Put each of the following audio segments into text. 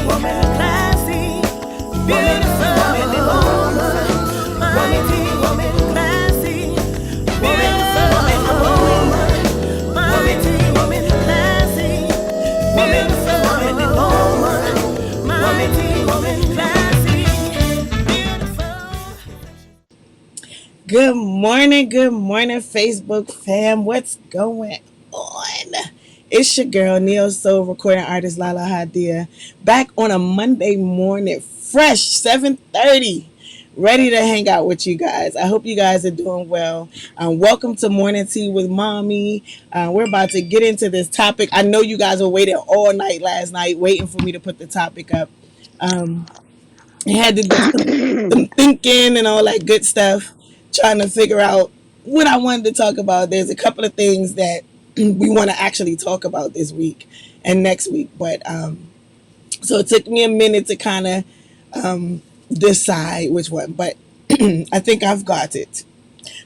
woman, classy, beautiful woman, mighty woman, classy, beautiful woman, mighty woman, classy, beautiful woman, mighty woman, classy, beautiful. Good morning, Facebook fam. What's going on? It's your girl, Neo Soul recording artist Lahla-Hadiya, back on a Monday morning, fresh 7:30, ready to hang out with you guys. I hope you guys are doing well. Welcome to Morning Tea with Mommy. We're about to get into this topic. I know you guys were waiting all night last night, waiting for me to put the topic up. Um, I had to do some thinking and all that good stuff, trying to figure out what I wanted to talk about. There's a couple of things that we want to actually talk about this week and next week, but so it took me a minute to kind of decide which one, but I think I've got it.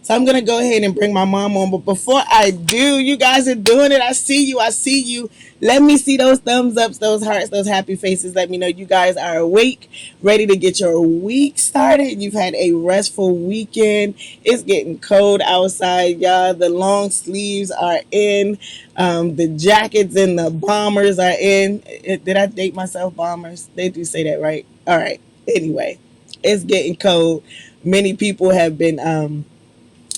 So I'm gonna go ahead and bring my mom on. But before I do, you guys are doing it. I see you. I see you. Let me see those thumbs ups, those hearts, those happy faces. Let me know you guys are awake, ready to get your week started. You've had a restful weekend. It's getting cold outside, y'all. The long sleeves are in. The jackets and the bombers are in. Did I date myself? Bombers. They do say that, right? All right. Anyway, it's getting cold. Many people have been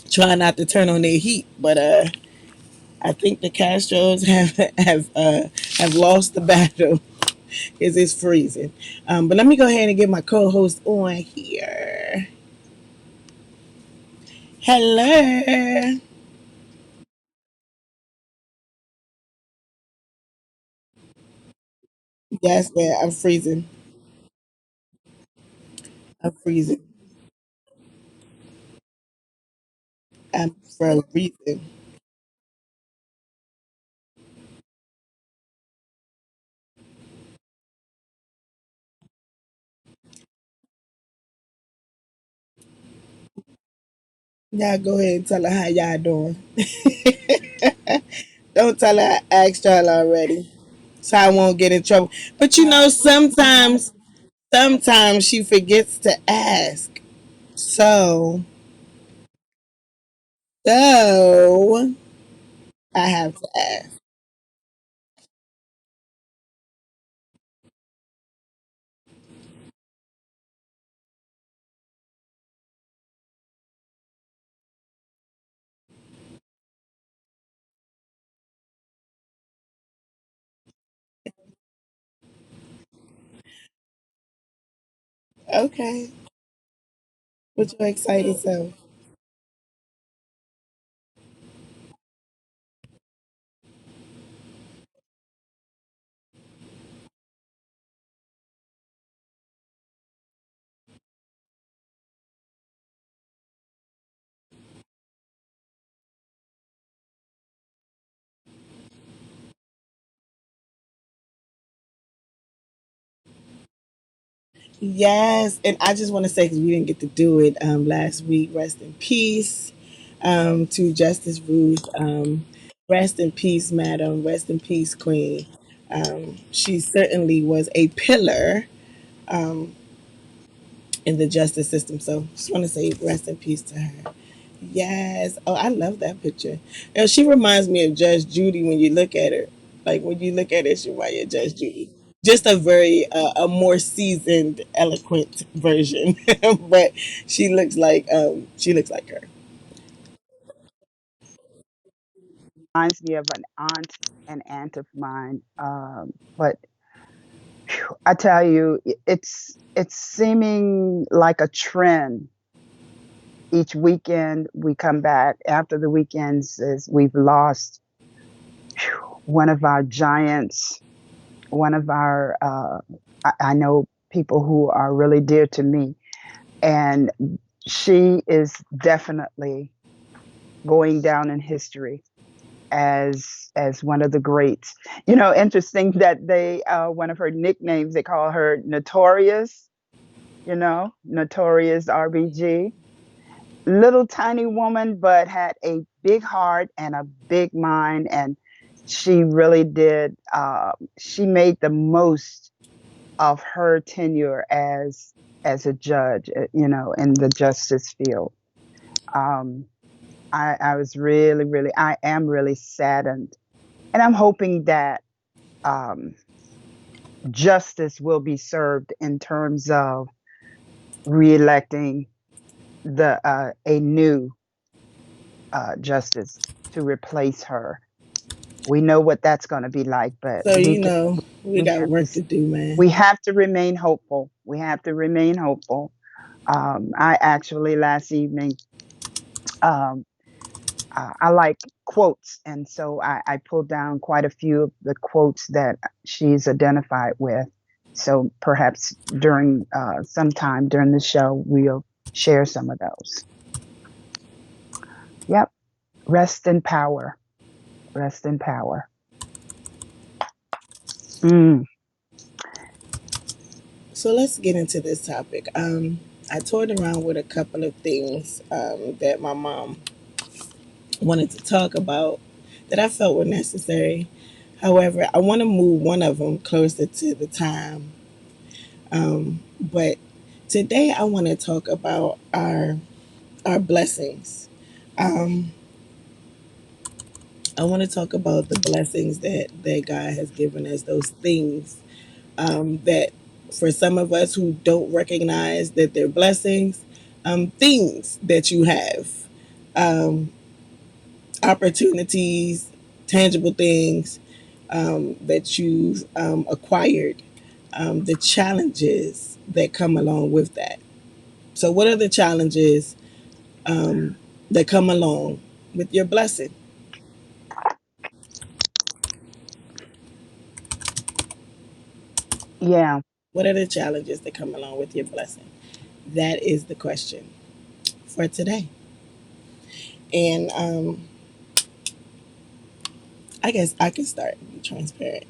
try not to turn on their heat, but I think the Castros have lost the battle because it's freezing. But let me go ahead and get my co-host on here. Hello. Yes, man, I'm freezing. I'm freezing. I'm freezing. Y'all go ahead and tell her how y'all doing. Don't tell her I asked y'all already, so I won't get in trouble. But you know, sometimes she forgets to ask. So So I have to ask. Okay. With your excited self. Yes. And I just want to say, because we didn't get to do it last week, rest in peace to Justice Ruth. Rest in peace, madam. Rest in peace, queen. She certainly was a pillar um, in the justice system. So just want to say rest in peace to her. Yes. Oh, I love that picture. And she reminds me of Judge Judy when you look at her. Like when you look at her, she reminds you of Judge Judy. Just a very a more seasoned, eloquent version, but she looks like her. An aunt of mine. But I tell you, it's seeming like a trend. Each weekend we come back after the weekends is we've lost one of our giants, one of our. I know people who are really dear to me, and she is definitely going down in history as one of the greats. You know, interesting that they one of her nicknames they call her Notorious. You know, Notorious RBG. Little tiny woman, but had a big heart and a big mind, and she really did. She made the most of her tenure as a judge, in the justice field. Um, I was really, really, I am really saddened, and I'm hoping that um, justice will be served in terms of reelecting the a new justice to replace her. We know what that's going to be like, but So we we got have to work to do, man. we have to remain hopeful. We have to remain hopeful. I actually last evening, um, I like quotes, and so I pulled down quite a few of the quotes that she's identified with. So perhaps during sometime during the show, we'll share some of those. Yep. Rest in power. Rest in power. Mm, So let's get into this topic. I toyed around with a couple of things that my mom wanted to talk about that I felt were necessary. However, I want to move one of them closer to the time. But today I want to talk about our blessings. Um, I want to talk about the blessings that God has given us. Those things that for some of us who don't recognize that they're blessings, things that you have, um, opportunities, tangible things that you've acquired, the challenges that come along with that. So, what are the challenges um, that come along with your blessing? yeah. What are the challenges that come along with your blessing? That is the question for today. And I guess I can start and be transparent.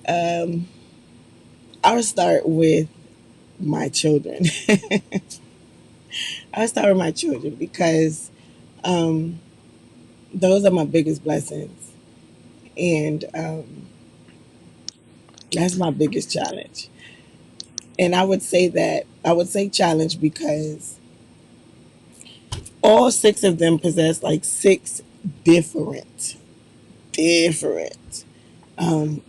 Um, I'll start with my children. I'll start with my children because um, those are my biggest blessings. And that's my biggest challenge. And I would say challenge because all six of them possess like six different, different um,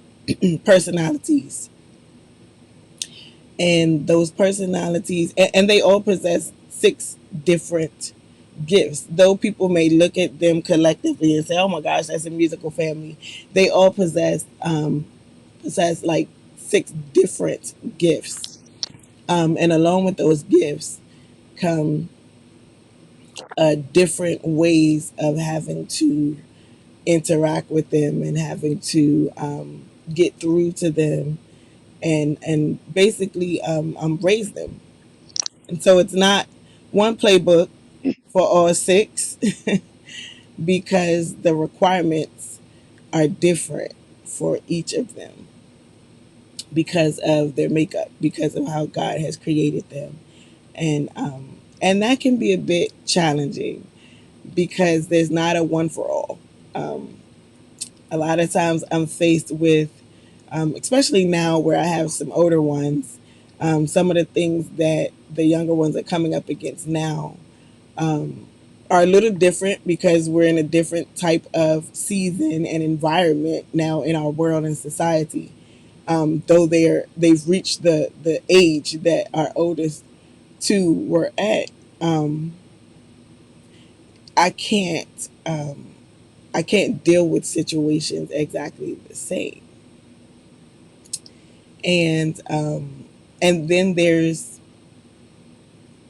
personalities. And those personalities, and they all possess six different gifts. Though people may look at them collectively and say, "Oh my gosh, that's a musical family," they all possess like six different gifts. And along with those gifts come different ways of having to interact with them and having to get through to them and basically raise them. And so it's not one playbook for all six because the requirements are different for each of them because of their makeup, because of how God has created them. And that can be a bit challenging because there's not a one for all. Um, a lot of times I'm faced with, especially now where I have some older ones, some of the things that the younger ones are coming up against now um, are a little different because we're in a different type of season and environment now in our world and society. Though they've reached the age that our oldest two were at, um, I can't I can't deal with situations exactly the same. And and then there's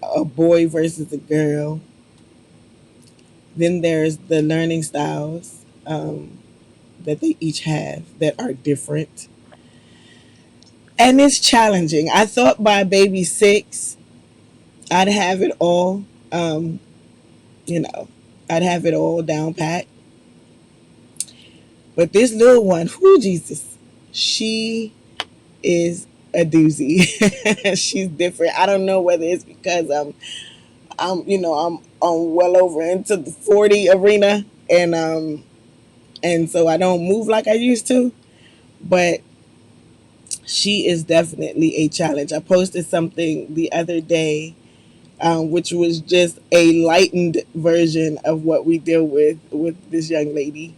a boy versus a girl. Then there's the learning styles that they each have that are different. And it's challenging. I thought by baby six, I'd have it all, um, you know, I'd have it all down pat. But this little one, whoo, Jesus, she is a doozy. She's different. I don't know whether it's because I'm well over into the 40 arena and so I don't move like I used to. But she is definitely a challenge. I posted something the other day, which was just a lightened version of what we deal with this young lady,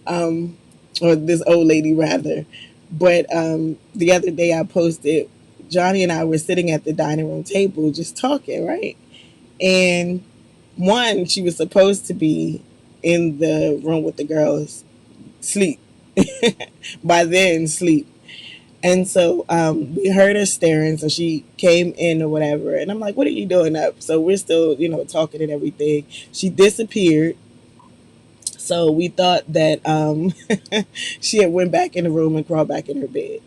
um, or this old lady rather. But the other day I posted, Johnny and I were sitting at the dining room table just talking, right? And one, she was supposed to be in the room with the girls, sleep. By then, sleep. And so we heard her staring, so she came in or whatever. And I'm like, "What are you doing up?" So we're still, talking and everything. She disappeared. So we thought that she had went back in the room and crawled back in her bed.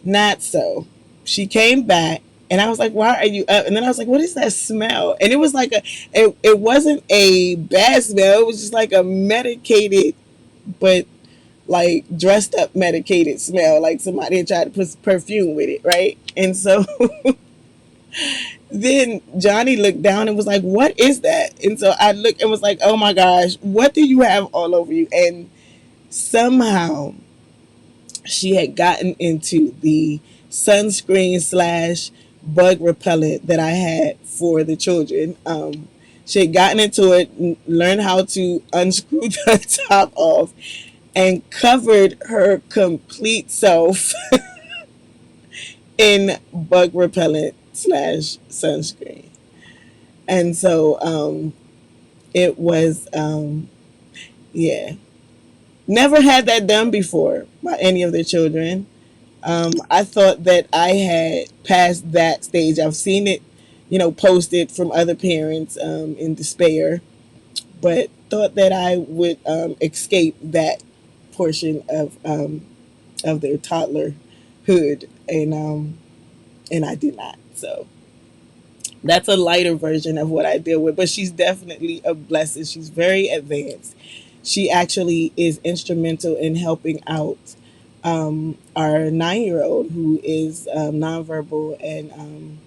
Not so. She came back, and I was like, "Why are you up?" And then I was like, "What is that smell?" And it was like it wasn't a bad smell. It was just like a medicated, but like dressed up medicated smell, like somebody had tried to put perfume with it, right? And so then Johnny looked down and was like, "What is that?" And so I looked and was like, "Oh my gosh, what do you have all over you?" And somehow she had gotten into the sunscreen slash bug repellent that I had for the children. She had gotten into it, learned how to unscrew the top off, and covered her complete self in bug repellent slash sunscreen. And so it was, yeah, never had that done before by any of the children. I thought that I had passed that stage. I've seen it, posted from other parents in despair, but thought that I would escape that portion of their toddlerhood, and I did not. So that's a lighter version of what I deal with. But she's definitely a blessing. She's very advanced. She actually is instrumental in helping out our 9 year old who is nonverbal and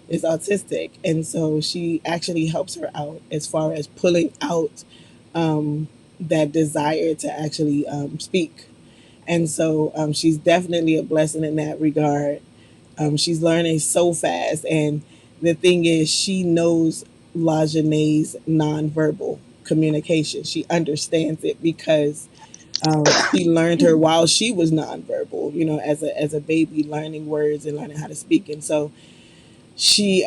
is autistic. And so she actually helps her out as far as pulling out that desire to actually speak. And so she's definitely a blessing in that regard. She's learning so fast. And the thing is, she knows LaJanae's nonverbal communication. She understands it because she learned her while she was nonverbal, as a baby, learning words and learning how to speak. And so she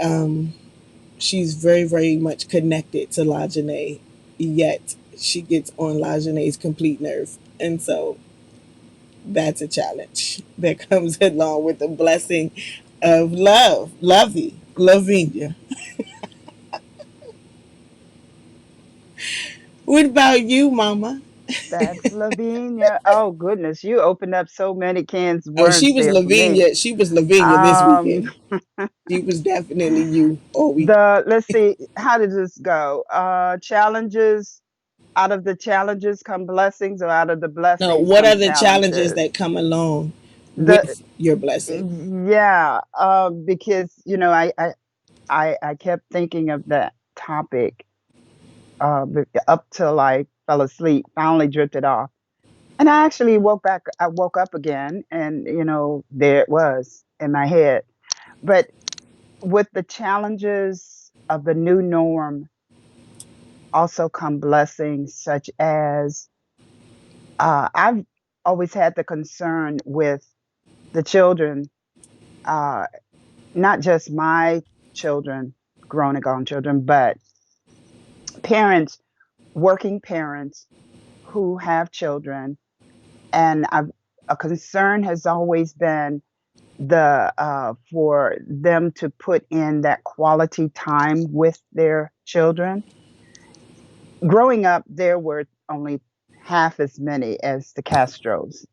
she's very, very much connected to LaJanae, yet she gets on LaJanae's complete nerve. And so that's a challenge that comes along with the blessing of love, Lavinia. What about you, Mama? That's Lavinia. Oh goodness, you opened up so many cans of Oh, she worms was there for me. Lavinia. She was Lavinia this Um, weekend. She was definitely you all week. the let's see, how did this go? Challenges. Out of the challenges come blessings, or out of the No, blessings what come are the challenges challenges? that come along The with your blessing? Yeah, because I kept thinking of that topic up till I fell asleep. Finally drifted off. And I actually I woke up again, and there it was in my head. But with the challenges of the new norm also come blessings, such as I've always had the concern with the children, uh, not just my children, grown and gone children, but parents, working parents who have children. And a concern has always been for them to put in that quality time with their children. Growing up, there were only half as many as the Castros.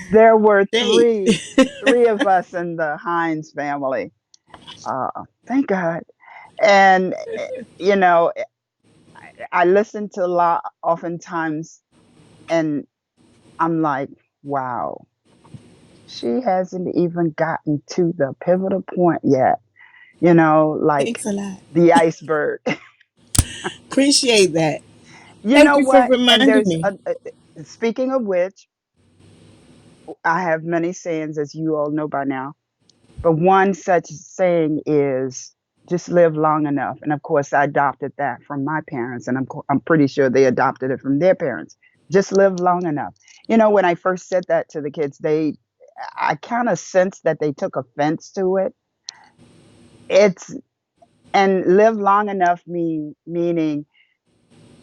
There were Date. three of us in the Hines family. Thank God. And you know, I listen to a lot oftentimes, and I'm like, wow, she hasn't even gotten to the pivotal point yet. Like Thanks a lot. the iceberg. Appreciate that. You Thank know you for what? And reminding there's me. speaking of which, I have many sayings, as you all know by now, but one such saying is just live long enough. And of course, I adopted that from my parents, and I'm pretty sure they adopted it from their parents. Just live long enough. You know, when I first said that to the kids, I kind of sensed that they took offense to it. It's and live long enough meaning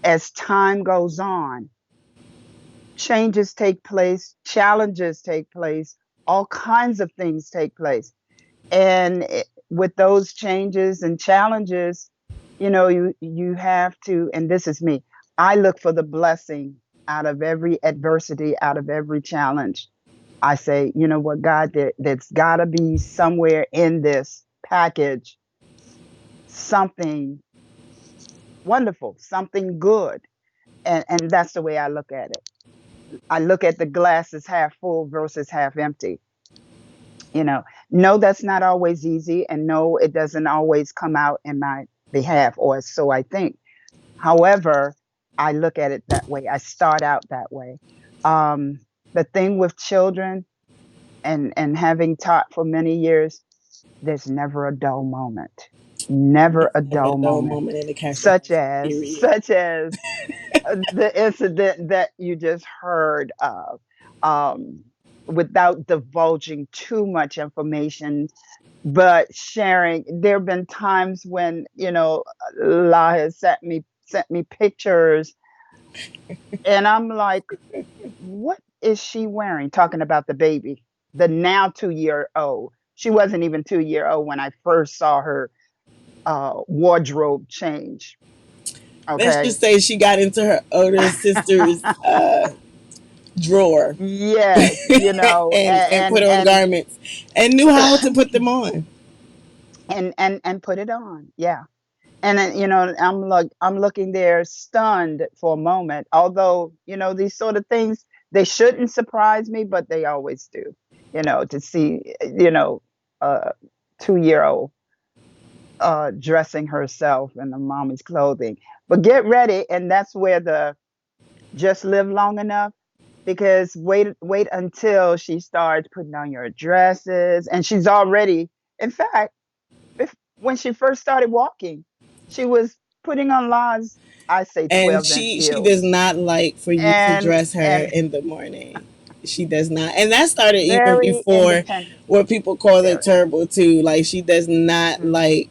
as time goes on, changes take place, challenges take place, all kinds of things take place. And with those changes and challenges, you have to, and this is me, I look for the blessing out of every adversity, out of every challenge. I say, you know what, God, there's got to be somewhere in this package something wonderful, something good. And that's the way I look at it. I look at the glass as half full versus half empty. You know, no, that's not always easy. And no, it doesn't always come out in my behalf, or so I think. However, I look at it that way. I start out that way. Um, the thing with children and having taught for many years, there's never a dull moment. Never a Never a dull dull moment. moment in the classroom. Such as, Period. such as the incident that you just heard of, um, without divulging too much information, but sharing. There have been times when La has sent me pictures, and I'm like, "What is she wearing?" Talking about the baby, the now 2-year old. She wasn't even 2-year old when I first saw her wardrobe change. Let's Okay. just say she got into her older sister's drawer Yes, and put on garments and knew how to put them on. and put it on. Yeah. And then, I'm looking there stunned for a moment. Although, these sort of things, they shouldn't surprise me, but they always do. To see, a 2-year old dressing herself in the mommy's clothing. But get ready, and that's where the just live long enough, because wait until she starts putting on your dresses, and she's already, in fact, when she first started walking, she was putting on Law's, I say, And 12-inch she does heels, not like for you to and dress her and in the morning. She does not, and that started even very before independent, what people call it very. terrible too. Like she does not Mm, like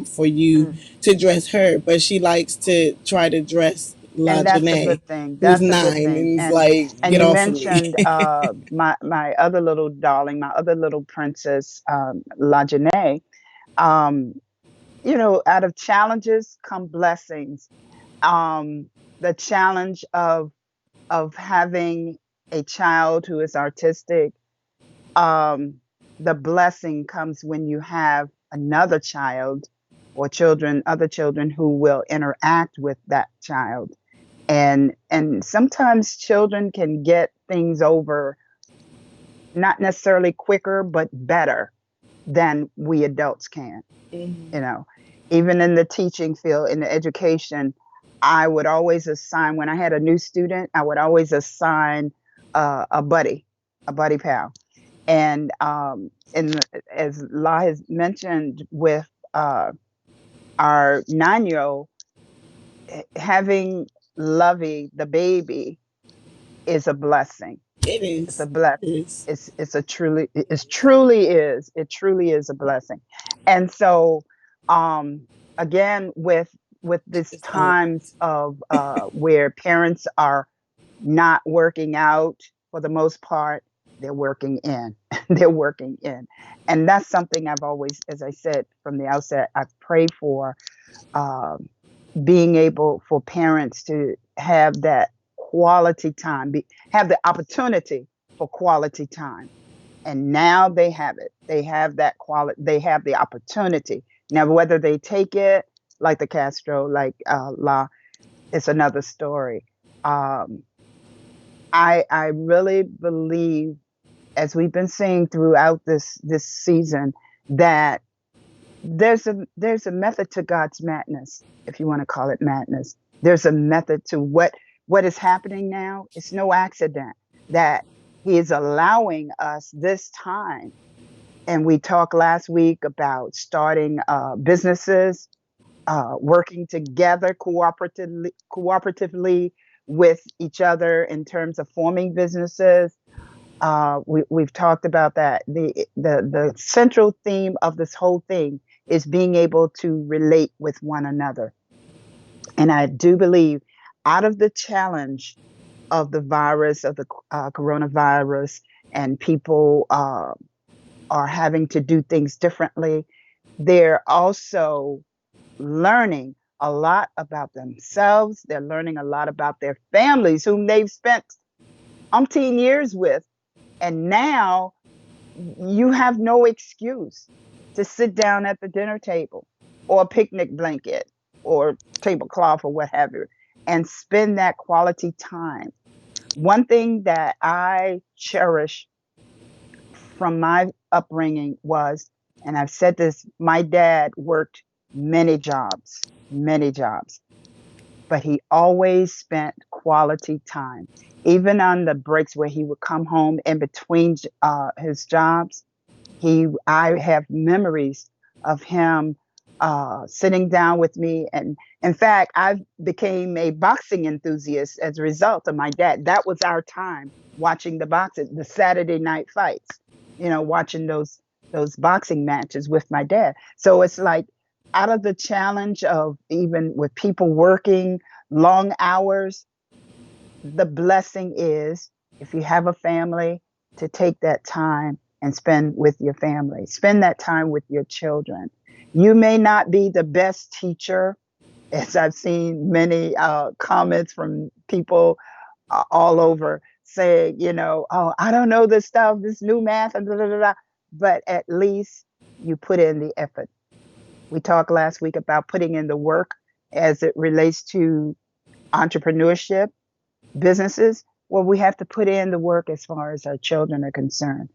for you mm. to dress her, but she likes to try to dress La And that's a Janae, good thing. who's That's a good 9, thing. and is And like, and get you off of me. mentioned my other little darling, my other little princess, La Janae. Um, out of challenges come blessings. The challenge of having a child who is artistic, um, the blessing comes when you have another child or children, other children who will interact with that child. And sometimes children can get things over, not necessarily quicker, but better than we adults can. you know Even in the teaching field, in the education, I would always assign, when I had a new student, I would always assign a buddy pal. And as La has mentioned, with our 9-year-old, having Lovey the baby is a blessing. It It's a is. blessing. It is. It truly is a blessing. And so, again, with this It's times of where parents are not working out for the most part, they're working in. They're working in. And that's something I've always, as I said from the outset, I've prayed for, um, being able for parents to have that quality time, have the opportunity for quality time. And now they have it. They have that quality. They have the opportunity. Now, whether they take it like the Castro, like La, it's another story. Um, I really believe, as we've been seeing throughout this season, that there's a method to God's madness, if you want to call it madness. There's a method to what is happening now. It's no accident that. He is allowing us this time. And we talked last week about starting businesses, working together cooperatively with each other in terms of forming businesses. We've talked about that. The central theme of this whole thing is being able to relate with one another. And I do believe out of the challenge of the virus, of the coronavirus, and people are having to do things differently, they're also learning a lot about themselves. They're learning a lot about their families, whom they've spent umpteen years with. And now you have no excuse to sit down at the dinner table or a picnic blanket or tablecloth or what have you and spend that quality time. One thing that I cherish from my upbringing was, and I've said this, my dad worked many jobs, but he always spent quality time. Even on the breaks where he would come home in between his jobs, I have memories of him sitting down with me, and in fact I became a boxing enthusiast as a result of my dad. That was our time, watching the Saturday night fights, watching those boxing matches with my dad. So it's like, out of the challenge of, even with people working long hours, the blessing is, if you have a family, to take that time and spend with your family, spend that time with your children. You may not be the best teacher, as I've seen many comments from people all over saying, oh, I don't know this stuff, this new math, and blah, blah, blah, blah. But at least you put in the effort. We talked last week about putting in the work as it relates to entrepreneurship, businesses. Well, we have to put in the work as far as our children are concerned.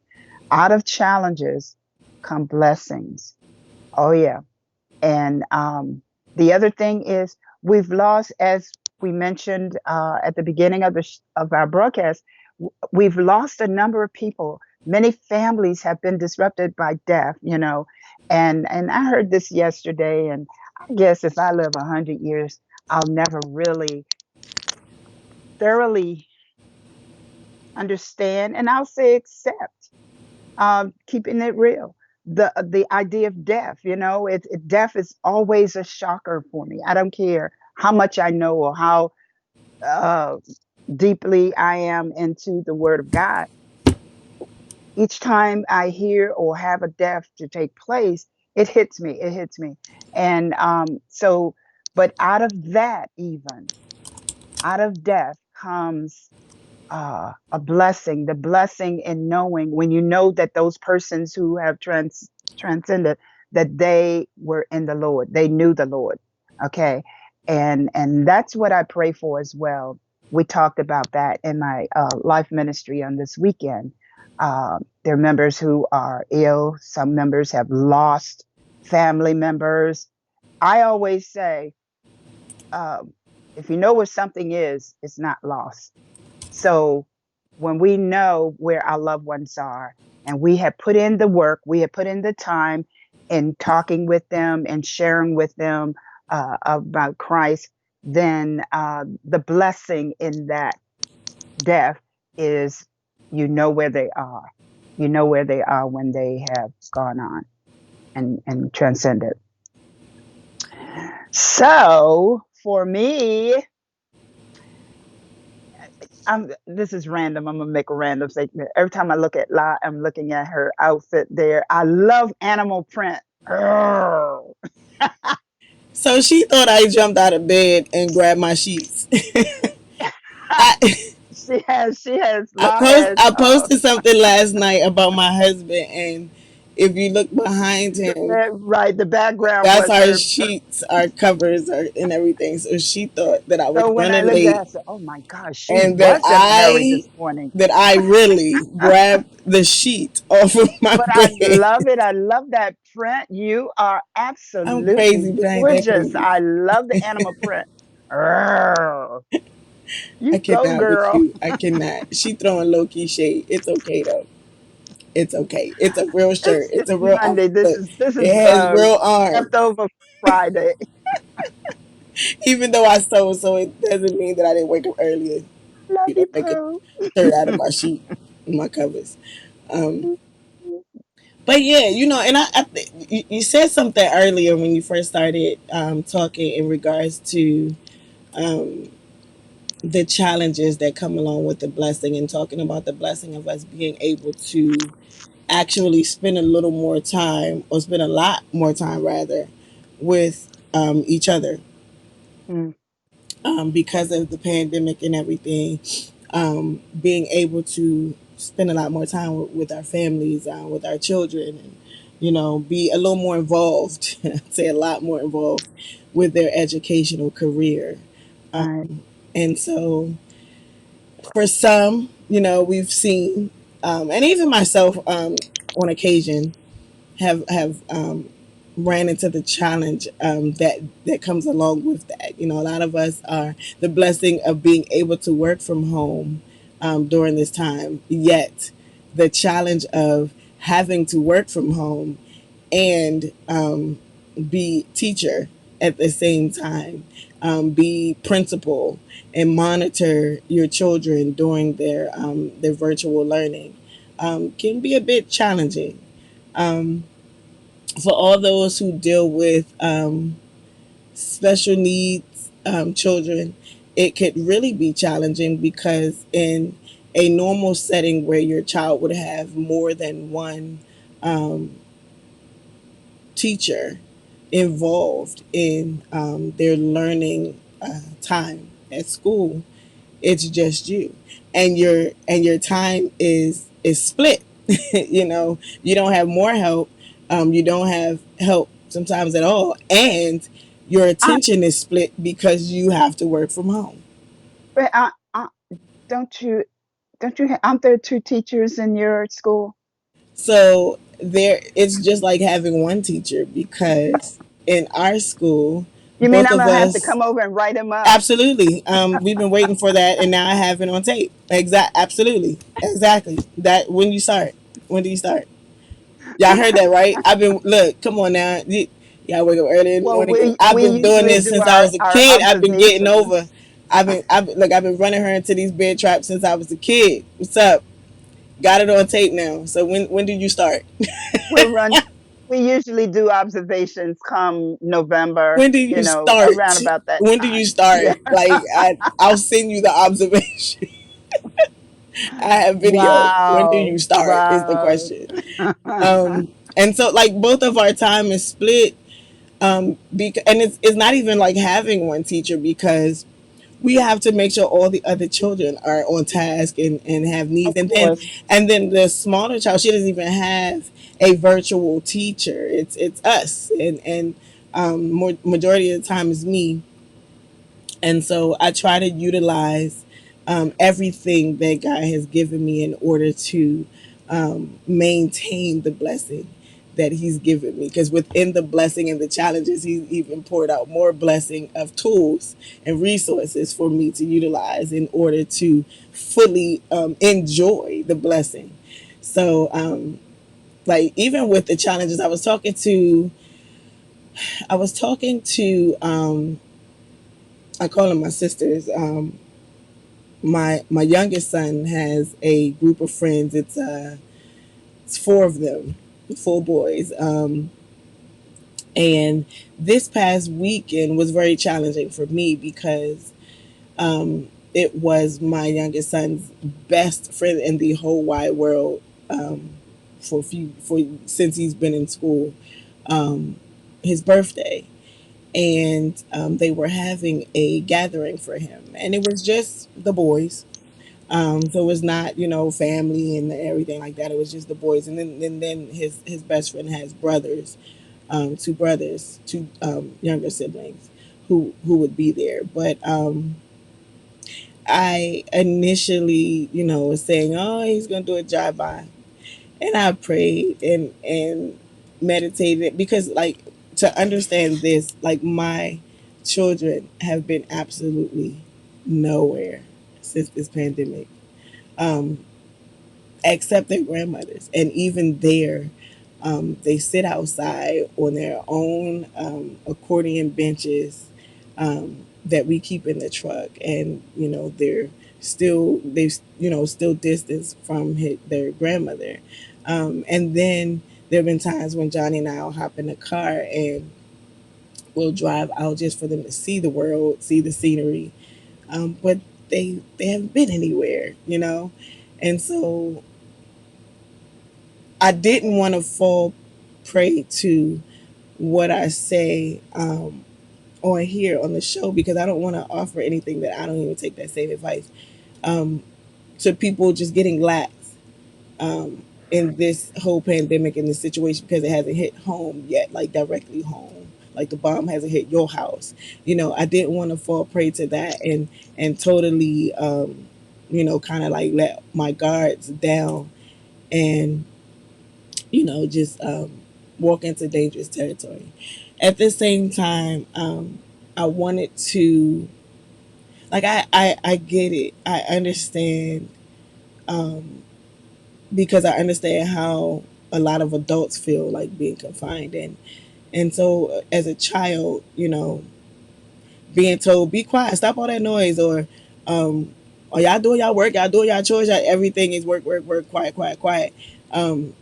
Out of challenges come blessings. Oh, yeah. And the other thing is, we've lost, as we mentioned at the beginning of our broadcast, we've lost a number of people. Many families have been disrupted by death, and I heard this yesterday, and I guess if I live 100 years, I'll never really thoroughly understand, and I'll say accept, keeping it real. The idea of death, death is always a shocker for me. I don't care how much I know or how uh, deeply I am into the Word of God. Each time I hear or have a death to take place, it hits me. It hits me, and so. But out of that, even out of death comes a blessing, the blessing in knowing, when you know that those persons who have transcended, that they were in the Lord, they knew the Lord. Okay. And that's what I pray for as well. We talked about that in my life ministry on this weekend. There are members who are ill. Some members have lost family members. I always say, um, if you know where something is, it's not lost. So when we know where our loved ones are, and we have put in the work, we have put in the time in talking with them and sharing with them about Christ, then the blessing in that death is, where they are. You know where they are when they have gone on and transcended. So for me, this is random. I'm gonna make a random statement. Every time I look at La, I'm looking at her outfit there. I love animal print. Girl. So she thought I jumped out of bed and grabbed my sheets. I She has La has I posted something last night about my husband, and if you look behind him, right. The background that's was our her. sheets, our covers, and everything. So she thought that I was So when I running looked at late, her, I said, "Oh my gosh, she and that was in a hurry this morning." really grabbed the sheet off of my But I bed. love it. I love that print. You are I'm absolutely crazy, but I ain't that gorgeous. crazy. I love the animal print. Girl. I You go, cannot with girl. you. I cannot. She throwing low key shade. It's okay though. It's okay. It's a real shirt. It's It's just a real. Monday. This Look, is this it is has real arms. leftover Friday. Even though I sewed, so it doesn't mean that I didn't wake up earlier. Love You know, you, make a Pooh. shirt out of my sheet, my covers. Um, but yeah, and you said something earlier when you first started talking in regards to um, the challenges that come along with the blessing and talking about the blessing of us being able to actually spend a little more time or spend a lot more time rather with each other Mm, because of the pandemic and everything, being able to spend a lot more time with our families, with our children, and be a little more involved. I'd say a lot more involved with their educational career. right. And so, for some, we've seen, and even myself, on occasion, have ran into the challenge that comes along with that. A lot of us are the blessing of being able to work from home during this time. Yet, the challenge of having to work from home and be teacher at the same time, be principal, and monitor your children during their virtual learning can be a bit challenging. Um, for all those who deal with special needs children, it could really be challenging because in a normal setting where your child would have more than one um, teacher involved in their learning time at school, it's just you, and your time is split. You don't have more help, you don't have help sometimes at all, and your I, attention is split because you have to work from home. but don't you aren't there two teachers in your school? So there, it's just like having one teacher because in our school, You mean both I'm of gonna have to us. come over and write him up? Absolutely. We've been waiting for that, and now I have it on tape. Absolutely, exactly. That when you start, when do you start? Y'all heard that right? I've been look. Come on now, y'all wake up early in the Well, morning. I've we been doing usually this do since I was a our kid. I've been getting over. observations. I've been running her into these bed traps since I was a kid. What's up? Got it on tape now. So when did you start? We'll run. We usually do observations come November, When did you around start? about that When did you time. Yeah. start? Like I'll send you the observation. I have video. When do Wow. you start? Is the Wow. question. And so like both of our time is split. And it's not even like having one teacher because we have to make sure all the other children are on task and have needs. Of And then course. the smaller child, she doesn't even have a virtual teacher. It's us, and more majority of the time is me. And so I try to utilize everything that God has given me in order to maintain the blessing that He's given me. Because within the blessing and the challenges, He's even poured out more blessing of tools and resources for me to utilize in order to fully enjoy the blessing. So, like even with the challenges, I was talking to, I call them my sisters. My youngest son has a group of friends. It's four of them, four boys. And this past weekend was very challenging for me because it was my youngest son's best friend in the whole wide world, for since he's been in school. Um, his birthday, and they were having a gathering for him, and it was just the boys. So it was not, family and everything like that. It was just the boys, and then his best friend has brothers, two brothers, two younger siblings, who would be there. But I initially, was saying, oh, he's gonna do a drive by, and I prayed and meditated because, like, to understand this, like my children have been absolutely nowhere since this pandemic, um, except their grandmothers. And even there, they sit outside on their own accordion benches that we keep in the truck, and they still distance from their grandmother. And then there have been times when Johnny and I'll hop in the car and we'll drive out just for them to see the world, see the scenery. But they haven't been anywhere. And so I didn't want to fall prey to what I say on here on the show, because I don't want to offer anything that I don't even take that same advice um, to people just getting lax um, in this whole pandemic, in this situation, because it hasn't hit home yet, like directly home. Like the bomb hasn't hit your house. I didn't want to fall prey to that and totally, kind of like let my guards down and just walk into dangerous territory. At the same time, I wanted to, like, I get it. I understand, um, because I understand how a lot of adults feel like being confined. And so as a child, being told, be quiet, stop all that noise, um, or y'all doing y'all work, y'all doing y'all chores, everything is work, work, work, quiet, quiet, quiet. Um,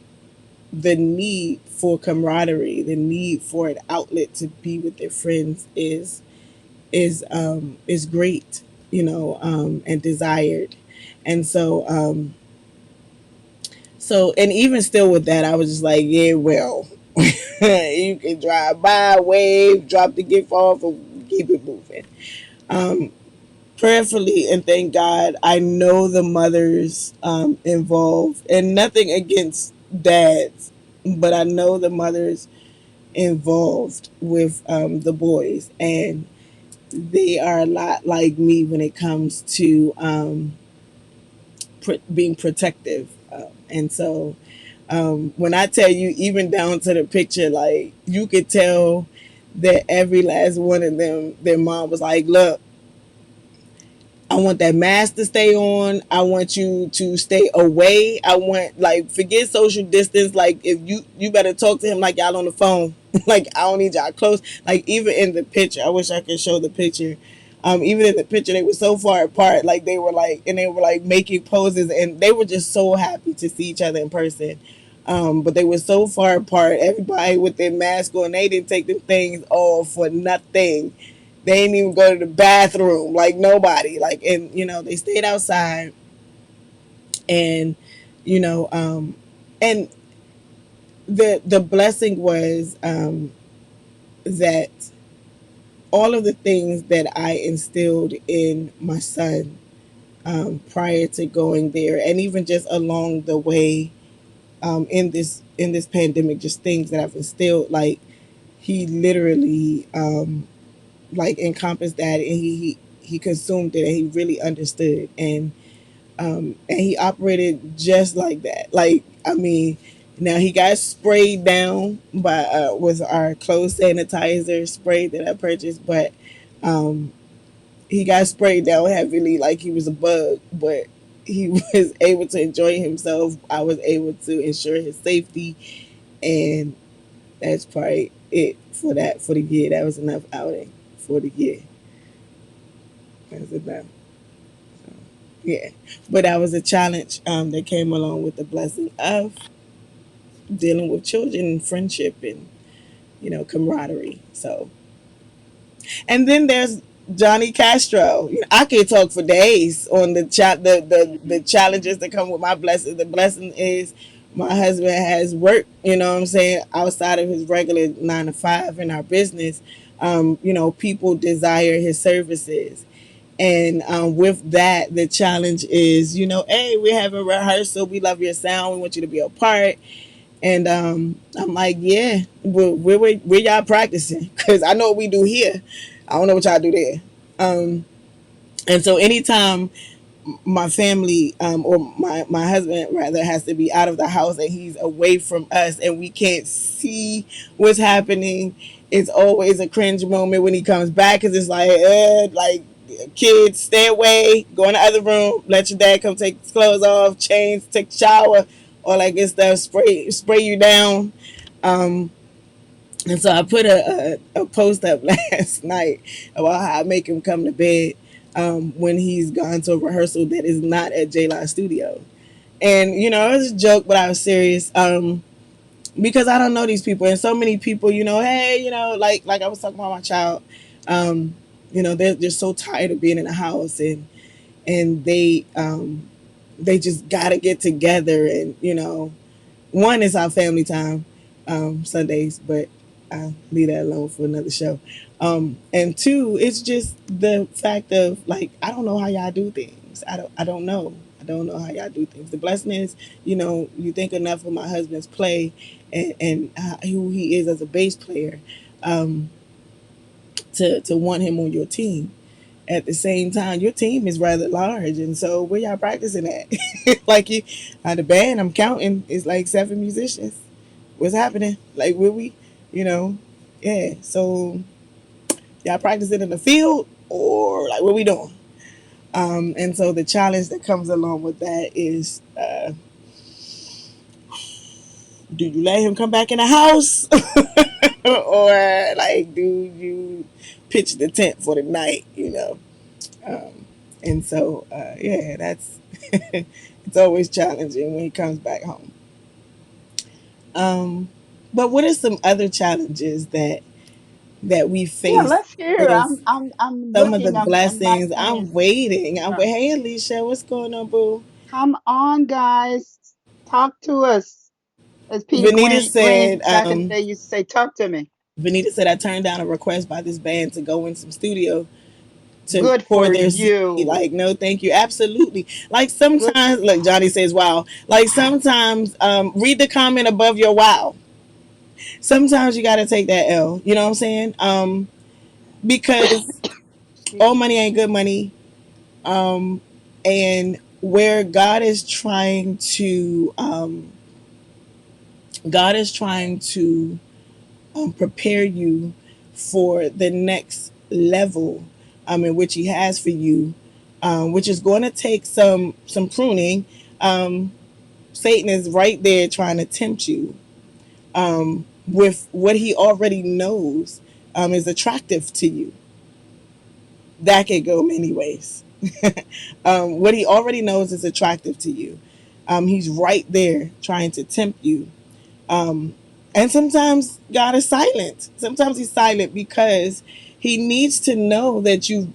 the need for camaraderie, the need for an outlet to be with their friends is great, and desired. And so and even still with that, I was just like, yeah, well, you can drive by, wave, drop the gift off, and keep it moving. Um, Prayerfully, and thank God, I know the mothers involved, and nothing against dads, but I know the mothers involved with the boys, and they are a lot like me when it comes to being protective. And so when I tell you, even down to the picture, like you could tell that every last one of them, their mom was like, look, I want that mask to stay on. I want you to stay away. I want, like, forget social distance. Like, if you better talk to him like y'all on the phone. Like, I don't need y'all close. Like, even in the picture, I wish I could show the picture. Even in the picture, they were so far apart. Like, they were like making poses, and they were just so happy to see each other in person. But they were so far apart. Everybody with their mask on, they didn't take them things off for nothing. They didn't even go to the bathroom, like nobody. Like, and they stayed outside, and you know, and the blessing was that all of the things that I instilled in my son prior to going there, and even just along the way in this pandemic, just things that I've instilled, like he literally like encompassed that, and he consumed it, and he really understood, and he operated just like that. Like, I mean, now he got sprayed down by with our clothes sanitizer spray that I purchased, but um, he got sprayed down heavily like he was a bug, but he was able to enjoy himself. I was able to ensure his safety, and that's probably it for the year. That was enough outing for the year. That's enough. So, yeah, but that was a challenge that came along with the blessing of dealing with children and friendship and camaraderie. So, and then there's Johnny Castro. I could talk for days on the challenges that come with my blessing. The blessing is my husband has work. What I'm saying, outside of his regular 9 to 5 in our business. People desire his services. And with that, the challenge is, hey, we're having rehearsal. We love your sound. We want you to be a part. And I'm like, yeah, where y'all practicing? Because I know what we do here. I don't know what y'all do there. And so anytime my family or my husband rather has to be out of the house and he's away from us and we can't see what's happening, it's always a cringe moment when he comes back, because it's like kids, stay away, go in the other room, let your dad come take his clothes off, change, take a shower, all that good stuff, spray you down. Um, and so I put a post up last night about how I make him come to bed when he's gone to a rehearsal that is not at J Live Studio. And, it was a joke, but I was serious. Because I don't know these people. And so many people, hey, like I was talking about my child, um, they're so tired of being in the house, and they just got to get together. And, one is our family time, Sundays, but I'll leave that alone for another show. And two, it's just the fact of like I don't know how y'all do things. I don't know. I don't know how y'all do things. The blessing is, you think enough of my husband's play and who he is as a bass player, um, to want him on your team. At the same time, your team is rather large, and so where y'all practicing at? Like you, the band I'm counting is like 7 musicians. What's happening? Like where we, you know, yeah. So y'all practicing in the field or like what we doing? And so the challenge that comes along with that is, do you let him come back in the house, or like do you pitch the tent for the night? Um, and so yeah, that's it's always challenging when he comes back home. Um, but what are some other challenges that we Yeah, face let's hear. with I'm some of the looking. I'm not blessings? seeing. I'm waiting. Right. Hey, Alicia, what's going on, boo? Come on, guys. Talk to us. As Peter Vanita Green said, back in the day used to say, talk to me. I turned down a request by this band to go in some studio to Good record for their CD. you. Like, no, thank you. Absolutely. Like Good. sometimes, like Johnny says, wow. Like sometimes, read the comment above your wow. Sometimes you got to take that L. You know what I'm saying? Because Excuse all me. money ain't good money. Um, and where God is trying to prepare you for the next level in which He has for you, which is going to take some pruning. Um, Satan is right there trying to tempt you with what he already knows is attractive to you. That could go many ways. What he already knows is attractive to you. He's right there trying to tempt you. Um, and sometimes God is silent. Sometimes He's silent because He needs to know that you've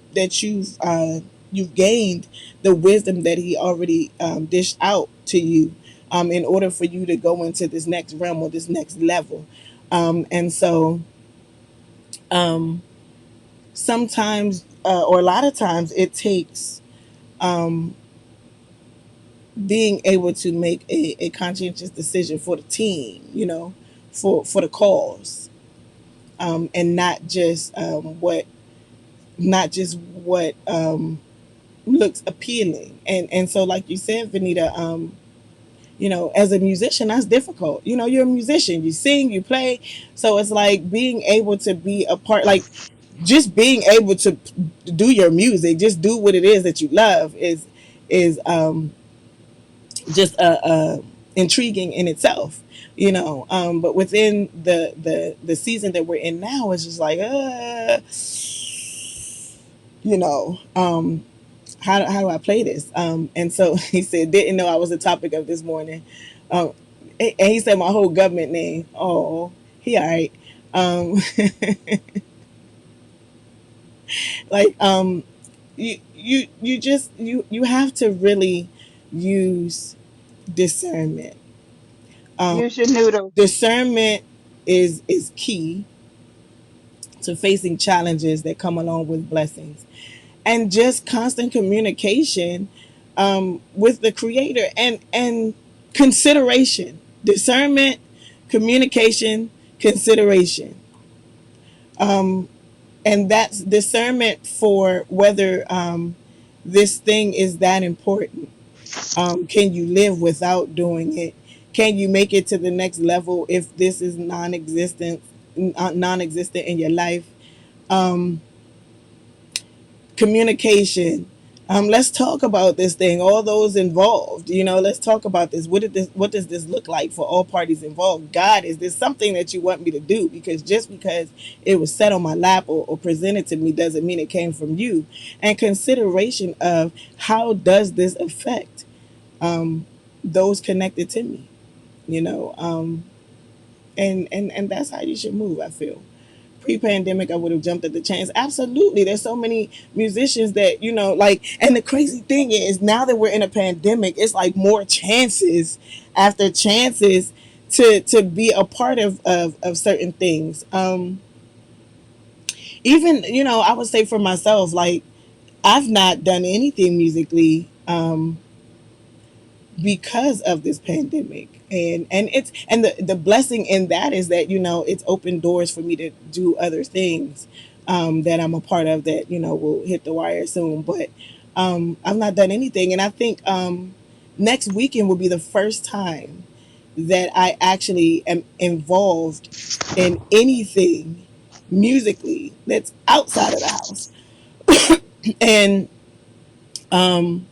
gained the wisdom that He already dished out to you, in order for you to go into this next realm or this next level. And so um, sometimes, or a lot of times, it takes um, being able to make a conscientious decision for the team, for the cause, and not just what looks appealing. And so, like you said, Vanita, as a musician, that's difficult. You're a musician, you sing, you play, so it's like being able to be a part, like just being able to do your music, just do what it is that you love is just intriguing in itself. But within the season that we're in now, it's just like you know um how do I play this? And so he said, didn't know I was the topic of this morning. And he said my whole government name. Oh, he all right. um like you have to really use discernment. um Use your noodles. Discernment is key to facing challenges that come along with blessings, and just constant communication with the creator, and consideration. Discernment, communication, consideration. And that's discernment for whether this thing is that important. Can you live without doing it? Can you make it to the next level if this is non-existent in your life? Um, communication. Let's talk about this thing. All those involved, let's talk about this. What does this look like for all parties involved? God, is this something that you want me to do? Because just because it was set on my lap or presented to me doesn't mean it came from you. And consideration of how does this affect those connected to me? You know, and that's how you should move. I feel pre-pandemic I would have jumped at the chance. Absolutely. There's so many musicians that, like, and the crazy thing is now that we're in a pandemic, it's like more chances after chances to be a part of certain things. Even, I would say for myself, like, I've not done anything musically because of this pandemic, and the blessing in that is that it's opened doors for me to do other things that I'm a part of that will hit the wire soon. But I've not done anything, and I think next weekend will be the first time that I actually am involved in anything musically that's outside of the house. And um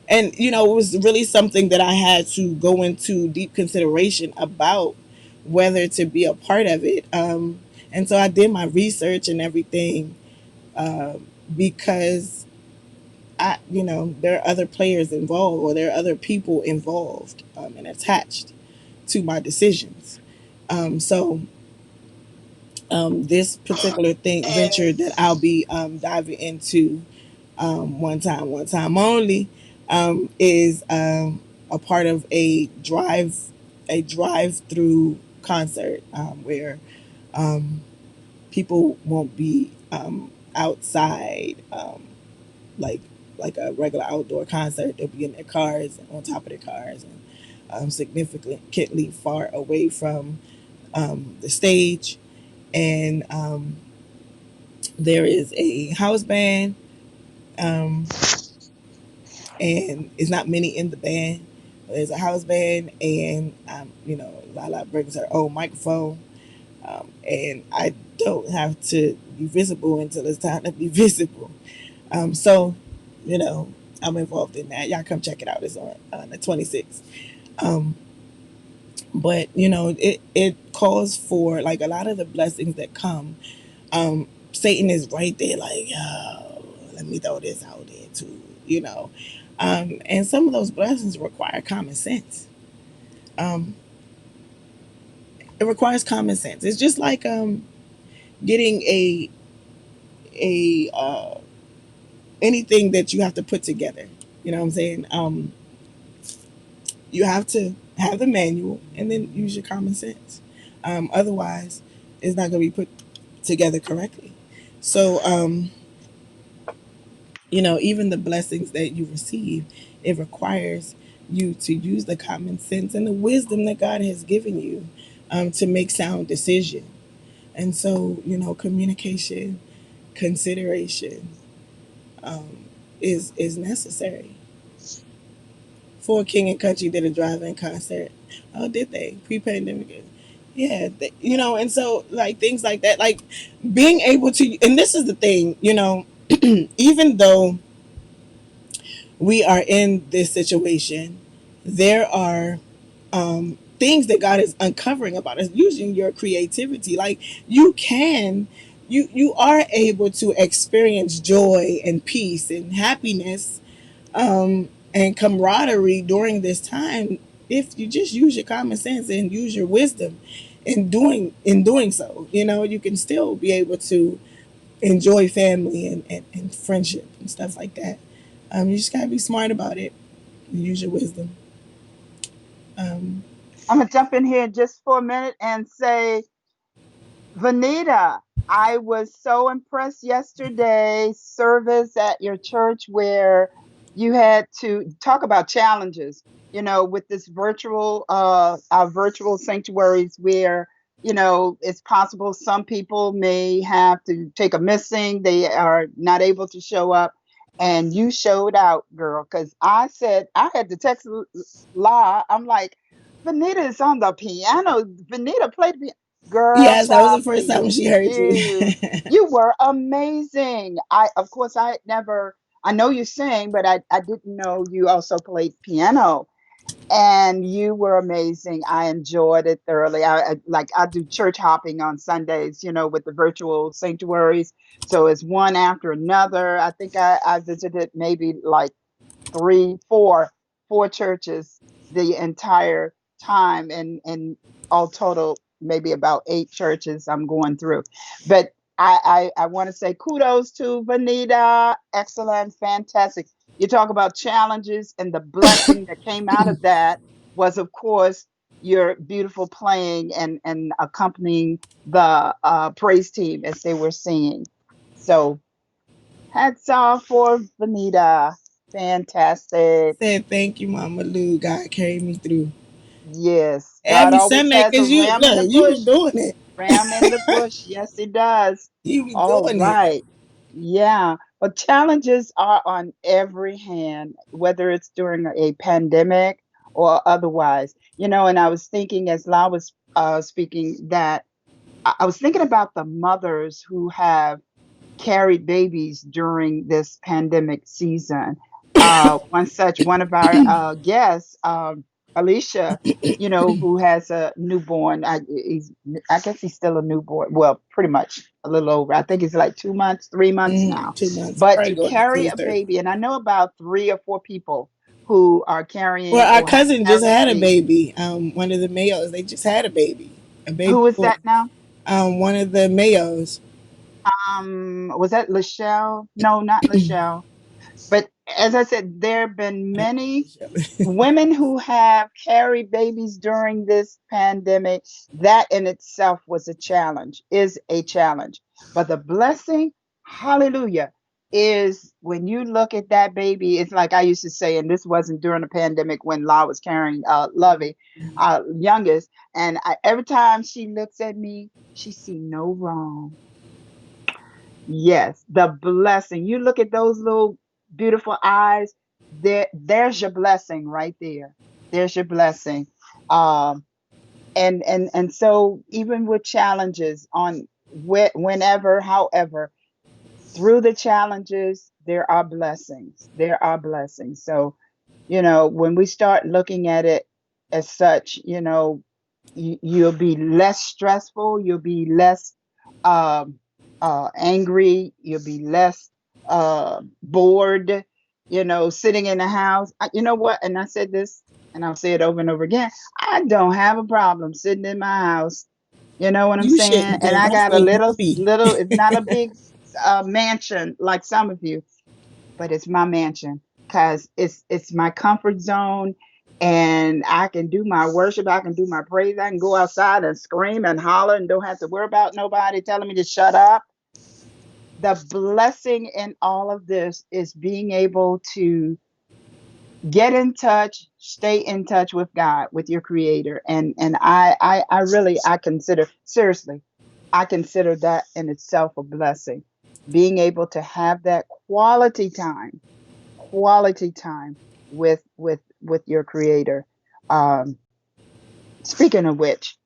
it was really something that I had to go into deep consideration about whether to be a part of it. And so I did my research and everything because there are other players involved, or there are other people involved and attached to my decisions. So this particular thing venture that I'll be diving into one time only, is a part of a drive through concert where people won't be outside like a regular outdoor concert. They'll be in their cars, on top of their cars, and significantly far away from the stage. And there is a house band. Um, and it's not many in the band. There's a house band, and Lala brings her own microphone, and I don't have to be visible until it's time to be visible. So, you know, I'm involved in that. Y'all come check it out. It's on the 26th. Um, but it calls for, like, a lot of the blessings that come. Satan is right there, like, yo, let me throw this out there too, and some of those blessings require common sense. Um, it requires common sense. It's just like getting a anything that you have to put together. You know what I'm saying? You have to have the manual and then use your common sense. Otherwise, it's not going to be put together correctly. So, even the blessings that you receive, it requires you to use the common sense and the wisdom that God has given you to make sound decisions. And so, communication, consideration is necessary. For King and Country did a drive-in concert. Oh, did they? Pre-pandemic. Yeah, and so, like, things like that, like being able to, and this is the thing, even though we are in this situation, there are things that God is uncovering about us using your creativity. Like, you are able to experience joy and peace and happiness and camaraderie during this time if you just use your common sense and use your wisdom in doing so. You can still be able to enjoy family and friendship and stuff like that. You just gotta be smart about it and use your wisdom. Um, I'm gonna jump in here just for a minute and say, Vanita, I was so impressed yesterday service at your church where you had to talk about challenges, with this virtual our virtual sanctuaries where, it's possible some people may have to take a missing, they are not able to show up. And you showed out, girl, because I said I had to text La. I'm like, Vanita is on the piano. Vanita played the piano. Girl, Yes, that was the proud to first time she heard you. you. You were amazing. Of course, I never, I know you sing, but I didn't know you also played piano. And you were amazing. I enjoyed it thoroughly. I do church hopping on Sundays, with the virtual sanctuaries. So it's one after another. I think I visited maybe like three, four churches the entire time, and all total maybe about eight churches I'm going through. But I want to say kudos to Vanita. Excellent, fantastic. You talk about challenges, and the blessing that came out of that was, of course, your beautiful playing and accompanying the praise team as they were singing. So hats off for Vanita. Fantastic. Said thank you, Mama Lou. God carried me through. Yes, God Every always Sunday, has a cause you ram in the look, you be bush. doing it. Ram in the bush. Yes, he does. You be All doing it. right. Yeah. But challenges are on every hand, whether it's during a pandemic or otherwise. And I was thinking as La was speaking that I was thinking about the mothers who have carried babies during this pandemic season. One of our guests, Alicia, who has a newborn. I guess he's still a newborn. Well, pretty much a little over. I think he's like 2 months, 3 months now. 2 months, But probably to going to carry his a third. baby, and I know about three or four people who are carrying Well, our or have cousin just carried had a babies. baby. One of the Mayos, they just had a baby Who is boy. that now? One of the Mayos. Was that Lachelle? No, not Lachelle. But as I said, there have been many women who have carried babies during this pandemic. That in itself was a challenge, is a challenge. But the blessing, hallelujah, is when you look at that baby, it's like I used to say, and this wasn't during the pandemic when La was carrying Lovey, our youngest, and every time she looks at me, she see no wrong. Yes, the blessing. You look at those little beautiful eyes, there's your blessing right there. There's your blessing. Um, and so even with challenges on whenever, however, through the challenges, there are blessings. There are blessings. So, when we start looking at it as such, you'll be less stressful, you'll be less um, angry, you'll be less bored, sitting in the house. You know what? And I said this, and I'll say it over and over again. I don't have a problem sitting in my house. You know what I'm You saying? shouldn't, And cause I that got a thing little, heavy. little. It's not a big mansion like some of you, but it's my mansion because it's my comfort zone, and I can do my worship, I can do my praise, I can go outside and scream and holler and don't have to worry about nobody telling me to shut up. The blessing in all of this is being able to get in touch, stay in touch with God, with your creator. And I really, I consider, seriously, I consider that in itself a blessing. Being able to have that quality time with your creator. Um, Speaking of which,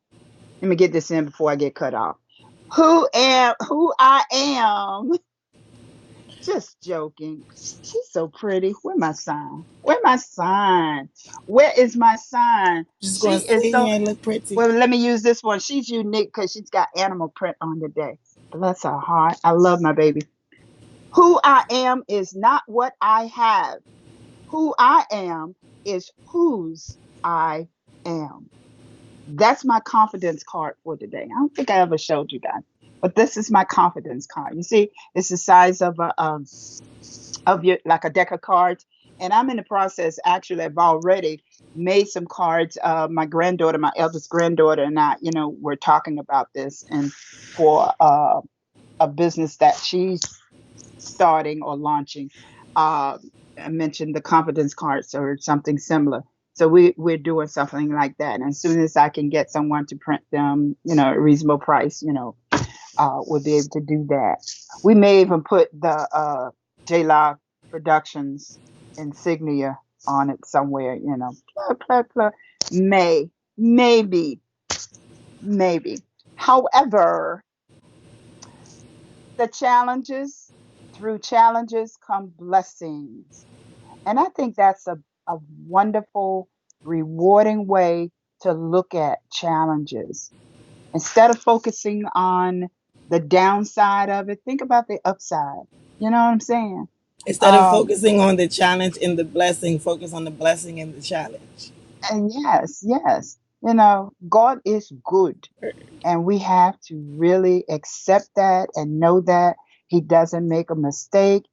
let me get this in before I get cut off. Who I am. Just joking. She's so pretty. Where my sign? Where my sign? Where is my sign? Just She gonna is sit so. here and look pretty. Well, let me use this one. She's unique because she's got animal print on today. Bless her heart. I love my baby. Who I am is not what I have. Who I am is whose I am. That's my confidence card for today. I don't think I ever showed you guys, but this is my confidence card. You see, it's the size of your like a deck of cards, and I'm in the process. Actually, I've already made some cards. My granddaughter, my eldest granddaughter, and I, we're talking about this, and for a business that she's starting or launching. I mentioned the confidence cards or something similar. So we're doing something like that. And as soon as I can get someone to print them, at a reasonable price, we'll be able to do that. We may even put the J Law Productions insignia on it somewhere, May, maybe, maybe. However, the challenges, through challenges come blessings. And I think that's a wonderful, rewarding way to look at challenges. Instead of focusing on the downside of it, think about the upside. You know what I'm saying? Instead of Um, focusing on the challenge and the blessing, focus on the blessing and the challenge. and yes, yes, God is good. And we have to really accept that and know that He doesn't make a mistake.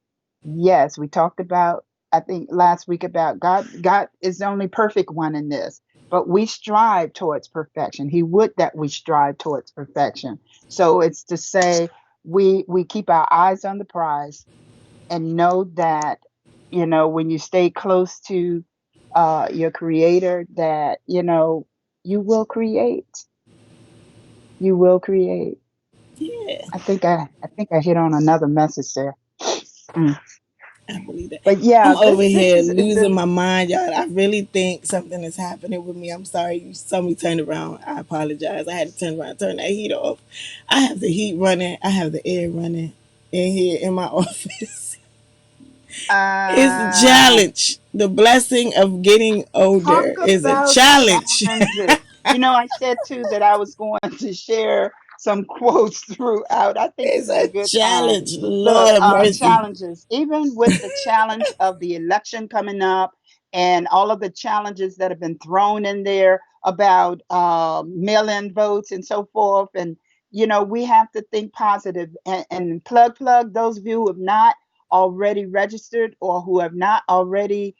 Yes, we talked about, I think last week, about God. God is the only perfect one in this, but we strive towards perfection. He would that we strive towards perfection. So it's to say we keep our eyes on the prize and know that, when you stay close to your creator, that, you will create. You will create. Yeah, I think I hit on another message there. Mm. I believe that. But I'm yeah, over this here is losing the my mind, y'all. I really think something is happening with me. I'm sorry you saw me turn around. I apologize. I had to turn around, turn that heat off. I have the heat running. I have the air running in here in my office. It's a uh challenge. The blessing of getting talk older is a about challenge. challenges. I said too that I was going to share some quotes throughout. I think It's this is a a good time. challenge. Lord Look, have mercy. challenges, even with the challenge of the election coming up and all of the challenges that have been thrown in there about mail-in votes and so forth. And, we have to think positive and plug those of you who have not already registered or who have not already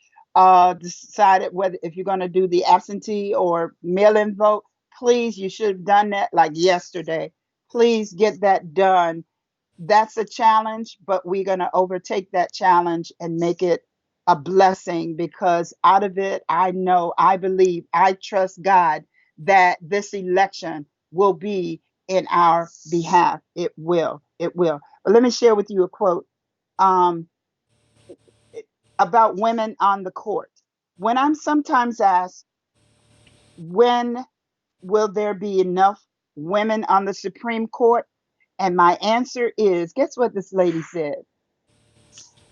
decided whether if you're going to do the absentee or mail-in vote. Please, you should have done that like yesterday. Please get that done. That's a challenge, but we're going to overtake that challenge and make it a blessing, because out of it, I know, I believe, I trust God that this election will be in our behalf. It will. It will. But let me share with you a quote um, about women on the court. When I'm sometimes asked, when will there be enough women on the Supreme Court? And my answer is, guess what this lady said?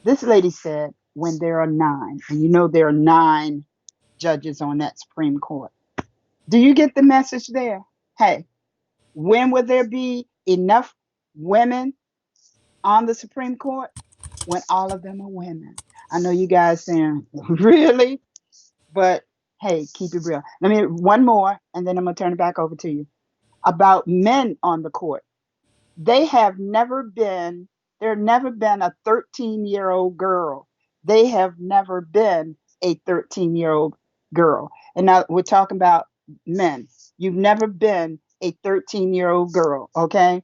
This lady said, when there are nine. And there are nine judges on that Supreme Court. Do you get the message there? Hey, when will there be enough women on the Supreme Court? When all of them are women. I know you guys saying, really? But hey, keep it real. Let me one more, and then I'm gonna turn it back over to you. About men on the court. They have never been, there never been a 13-year-old girl. They have never been a 13-year-old girl. And now we're talking about men. You've never been a 13-year-old girl, okay?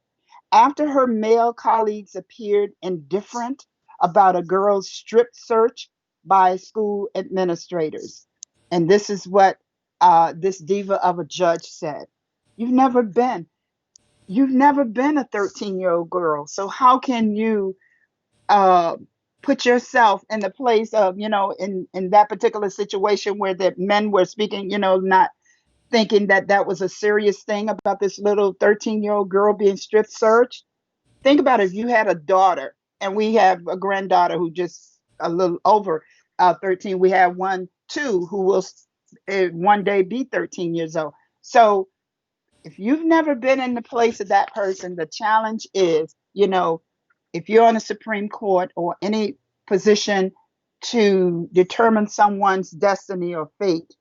After her male colleagues appeared indifferent about a girl's strip search by school administrators. And this is what this diva of a judge said. You've never been you've never been a 13-year-old girl. So how can you uh, put yourself in the place of, in that particular situation where the men were speaking, not thinking that that was a serious thing about this little 13-year-old girl being strip searched? Think about if you had a daughter, and we have a granddaughter who just a little over 13. We have one, two, who will one day be 13 years old. So if you've never been in the place of that person, the challenge is, if you're on the Supreme Court or any position to determine someone's destiny or fate,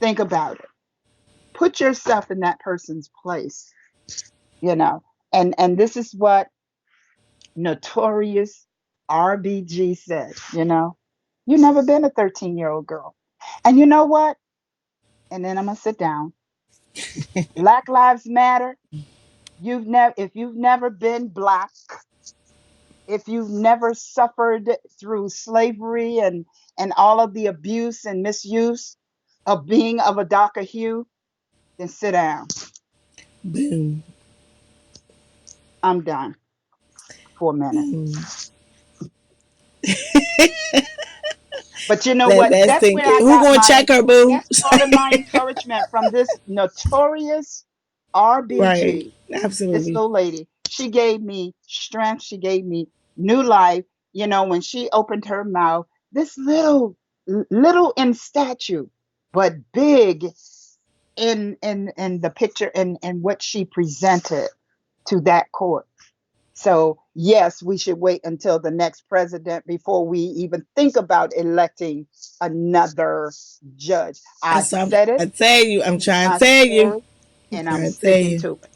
think about it. Put yourself in that person's place, you know. And this is what notorious RBG said, You've never been a 13-year-old girl. And you know what? And then I'm gonna sit down. Black Lives Matter. If you've never been black, if you've never suffered through slavery and all of the abuse and misuse of being of a darker hue, then sit down. Boom. I'm done for a minute. Boom. But you know Let what? that That's sink where in. I Who got gonna my check her, boo? that's part of my encouragement from this notorious. Right. RBG, this Absolutely. little lady, she gave me strength. She gave me new life. You know, when she opened her mouth, this little in stature, but big in the picture and what she presented to that court. So, yes, we should wait until the next president before we even think about electing another judge. I've That's what said it I tell you. I'm in trying to my tell you. story, I'm and I'm trying to tell sticking you. to it.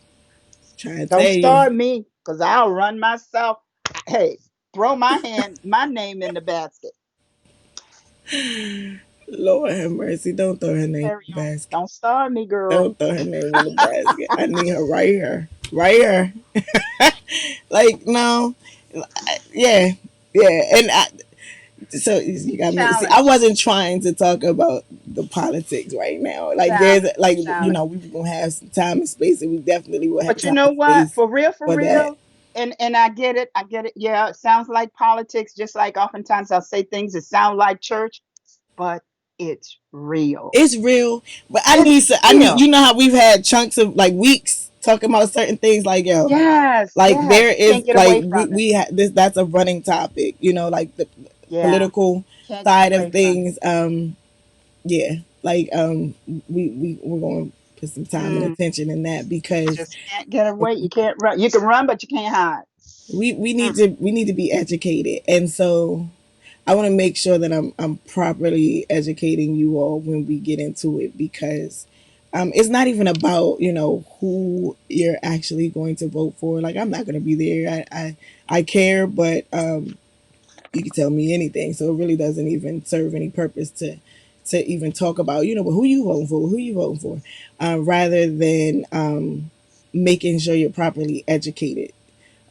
Trying to Don't tell you. start me because I'll run myself. Hey, throw my name in the basket. Lord have mercy. Don't throw her name Carry in the on. basket. Don't start me, girl. Don't throw her name in the basket. I need her right here. Right here. Like, no. Yeah. Yeah. So you got me. See, I Challenge. wasn't trying to talk about the politics right now. Like, there's, Challenge. like, Challenge. we were going to have some time and space, and we definitely will have But you time know and what? space For for that. real, and I get it. I get it. Yeah, it sounds like politics, just like oftentimes I'll say things that sound like church, but it's real. It's real, but It's I need, real. you know how we've had chunks of like weeks talking about certain things, like, yo, Yes, like yes. there You can't is get like away from it. this, that's a running topic, like the Yeah, political can't get side of away from it. things. Yeah, like we're going to put some time and Mm, attention in that, you because just can't get away. You can't run. You can run, but you can't hide. we Mm, need to be educated, and so I want to make sure that I'm properly educating you all when we get into it, because it's not even about who you're actually going to vote for. Like, I'm not going to be there. I care, but you can tell me anything, so it really doesn't even serve any purpose to even talk about but who you voting for, rather than making sure you're properly educated,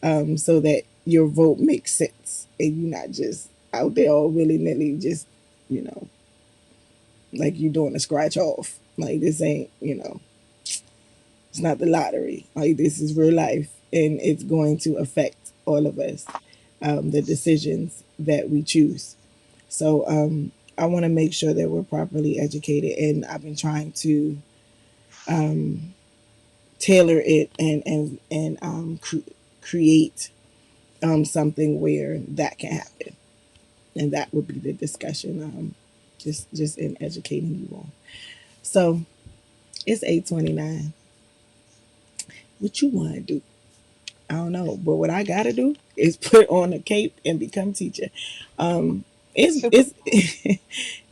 so that your vote makes sense and you're not just out there all willy nilly, just you know, like you doing a scratch off. Like, this ain't, it's not the lottery. Like, this is real life, and it's going to affect all of us, the decisions that we choose. So I want to make sure that we're properly educated, and I've been trying to tailor it and create something where that can happen, and that would be the discussion. Just in educating you all. So it's 8:29. What you want to do? I don't know, but what I gotta do is put on a cape and become teacher. super. It's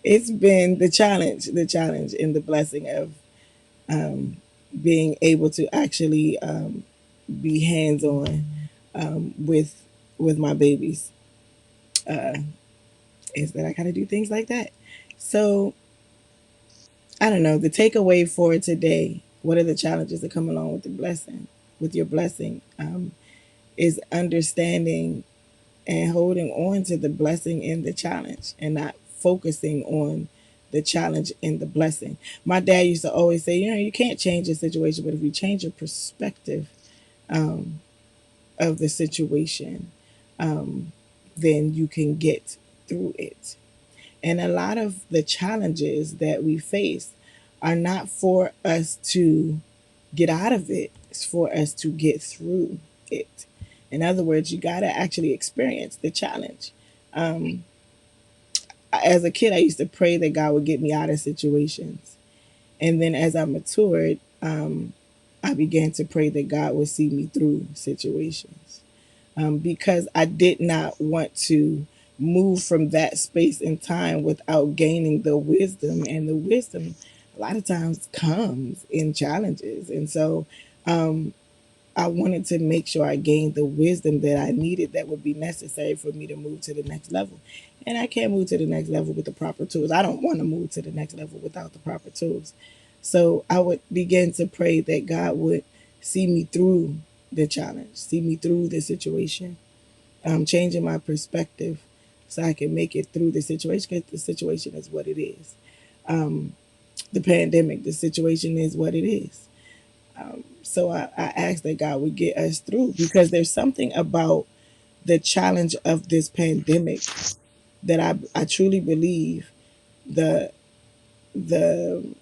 it's been the challenge and the blessing of being able to actually be hands on with my babies. Is that I gotta do things like that. So I don't know. The takeaway for today, what are the challenges that come along with the blessing, with your blessing, is understanding and holding on to the blessing in the challenge, and not focusing on the challenge and the blessing. My dad used to always say, you can't change the situation, but if you change your perspective of the situation, then you can get through it. And a lot of the challenges that we face are not for us to get out of it, it's for us to get through it. In other words, you got to actually experience the challenge. As a kid, I used to pray that God would get me out of situations. And then as I matured, I began to pray that God would see me through situations, because I did not want to move from that space and time without gaining the wisdom. And the wisdom, a lot of times, comes in challenges. And so I wanted to make sure I gained the wisdom that I needed, that would be necessary for me to move to the next level. And I can't move to the next level with the proper tools. I don't want to move to the next level without the proper tools. So I would begin to pray that God would see me through the challenge, see me through the situation, changing my perspective so I can make it through the situation, because the situation is what it is. The pandemic, the situation is what it is. So I asked that God would get us through, because there's something about the challenge of this pandemic that I truly believe the the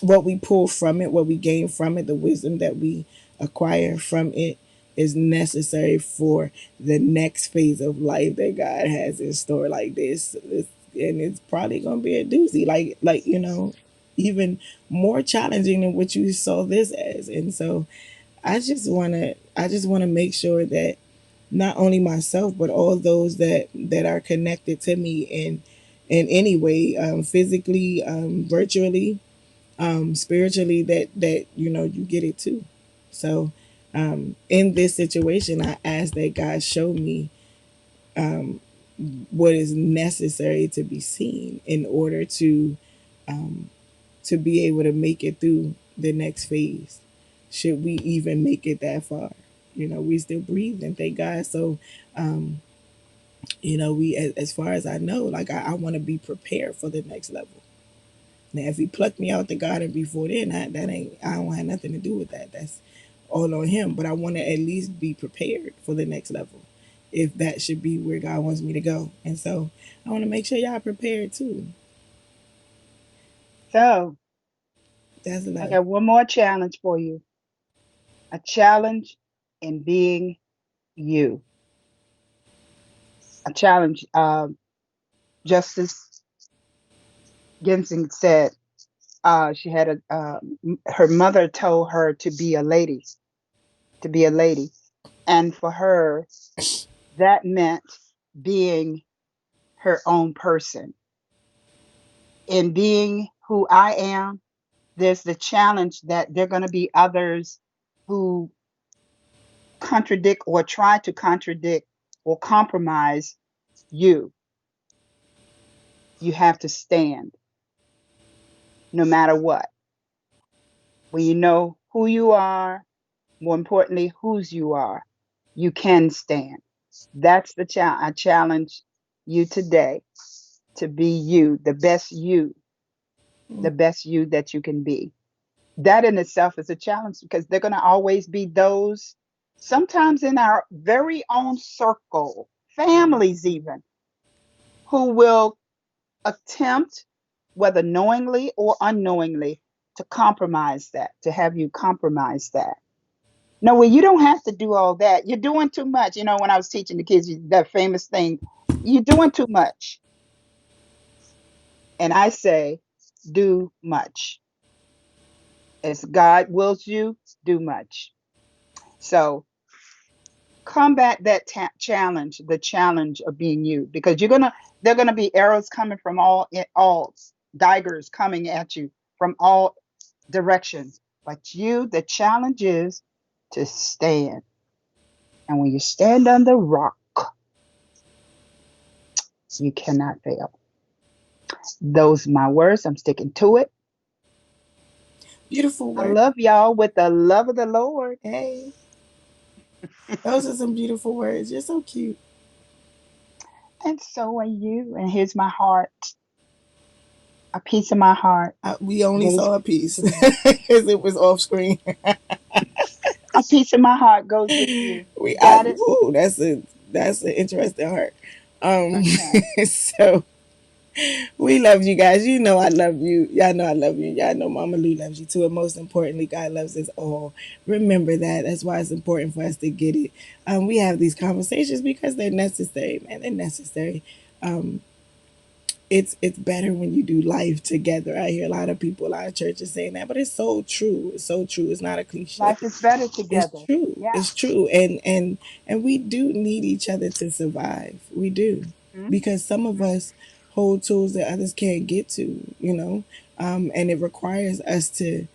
what we pull from it, what we gain from it, the wisdom that we acquire from it is necessary for the next phase of life that God has in store. Like and it's probably gonna be a doozy. Like even more challenging than what you saw this as. And so I just wanna make sure that not only myself but all those that are connected to me in any way, physically, virtually, spiritually, that you get it too. So in this situation, I ask that God show me what is necessary to be seen in order to be able to make it through the next phase. Should we even make it that far? We still breathe and thank God. So we, as far as I know, like I want to be prepared for the next level. Now, if he plucked me out the garden before then, I don't have nothing to do with that. That's all on him. But I want to at least be prepared for the next level, if that should be where God wants me to go. And so I want to make sure y'all prepared too. So That's I love. got one more challenge for you. A challenge in being you. A challenge. Justice Ginseng said she had her mother told her to be a lady, to be a lady. And for her, that meant being her own person. In being who I am, there's the challenge that there are going to be others who contradict or try to contradict or compromise you. You have to stand no matter what. When you know who you are, more importantly, whose you are, you can stand. That's the challenge. I challenge you today to be you, the best you that you can be. That in itself is a challenge because they're going to always be those, sometimes in our very own circle, families even, who will attempt, whether knowingly or unknowingly, to compromise that, to have you compromise that. No, well, you don't have to do all that. You're doing too much. When I was teaching the kids that famous thing, you're doing too much. And I say, do much. As God wills you, do much. So combat that challenge, the challenge of being you, because they're gonna be arrows coming from all daggers coming at you from all directions. But the challenge is to stand. And when you stand on the rock, you cannot fail. Those are my words. I'm sticking to it. Beautiful I word. love y'all with the love of the Lord. Hey, those are some beautiful words. You're so cute. And so are you. And here's my heart. A piece of my heart We only goes saw a with you piece today. because it was off screen. A piece of my heart goes with you. we You I got it? ooh, that's an interesting heart. Um, Okay. so we love you guys. You know I love you. Y'all know I love you. Y'all know Mama Lou loves you too. And most importantly, God loves us all. Remember that. That's why it's important for us to get it. We have these conversations because they're necessary, man. They're necessary. Um, it's better when you do life together. I hear a lot of people, a lot of churches saying that, but it's so true. It's so true. It's not a cliche. Life is better It's together. true. Yeah. It's true. And we do need each other to survive. We do. Mhm. Because some of us hold tools that others can't get to. And it requires us to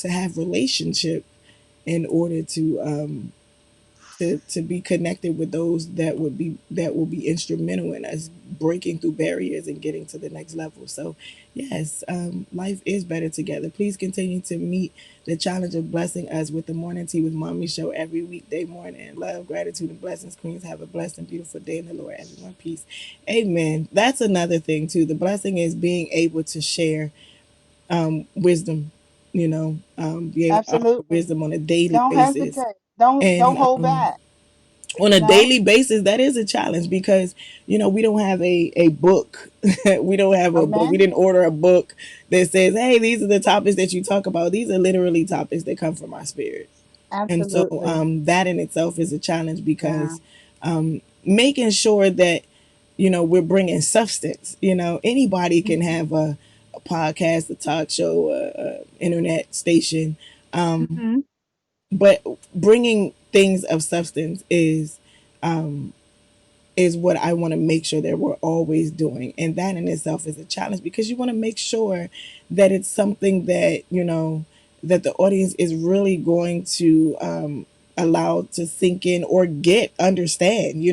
have relationship in order to be connected with those that will be instrumental in us breaking through barriers and getting to the next level. So yes, life is better together. Please continue to meet the challenge of blessing us with the Morning Tea with Mommy show every weekday morning. Love, gratitude, and blessings. Queens, have a blessed and beautiful day in the Lord. Everyone, peace. Amen. That's another thing too. The blessing is being able to share wisdom, be able to offer Absolutely. wisdom on a daily Don't basis. hesitate. Don't And hold back. on You a know? daily basis, that is a challenge because we don't have a book. We don't have a book. We Amen. didn't order a book that says, hey, these are the topics that you talk about. These are literally topics that come from our spirit. And so Absolutely. that in itself is a challenge Yeah. because making sure that we're bringing substance. Anybody can have a podcast, a talk show, a internet station, Mm-hmm. but bringing things of substance is what I want to make sure that we're always doing. And that in itself is a challenge because you want to make sure that it's something that, that the audience is really going to allow to sink in or understand,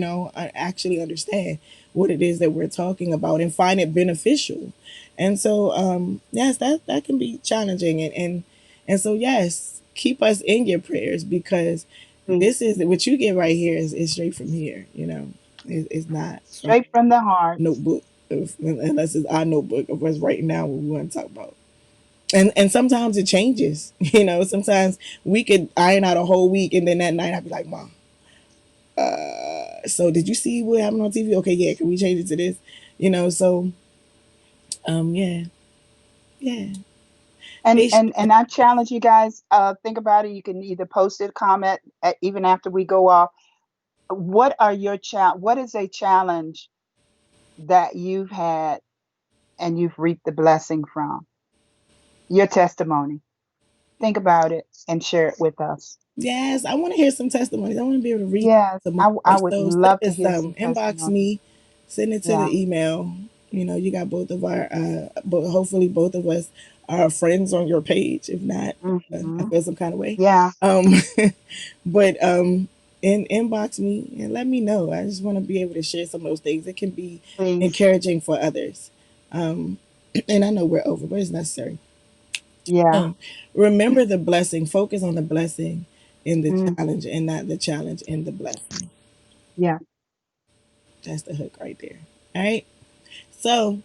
actually understand what it is that we're talking about and find it beneficial. And so, yes, that can be challenging. And so, yes, keep us in your prayers because this Please. is what you get right here is straight from here, it's not from Straight from the heart. notebook unless it's our notebook of us writing down what we want to talk about. And sometimes it changes. Sometimes we could iron out a whole week and then that night I'd be like, Mom, so did you see what happened on TV? Okay, yeah, can we change it to this? So yeah, yeah. And Patience. and and I challenge you guys, think about it. You can either post it, comment, even after we go off. What is a challenge that you've had and you've reaped the blessing from? Your testimony. Think about it and share it with us. Yes, I want to hear some testimonies. I want to be able to read Yes, some I, more I stuff. would So send love to us hear some some, inbox testimony. me, send it to Yeah. the email. You got both of our, hopefully both of us are friends on your page. If not, I Hmm. feel some kind of way. Yeah, Um, but inbox me and let me know. I just want to be able to share some of those things. It can be please. encouraging for others. Um, and I know we're over, but it's necessary. Yeah. Um, remember the blessing. Focus on the blessing in the Mm, challenge and not the challenge in the blessing. yeah. That's the hook right there. All right. So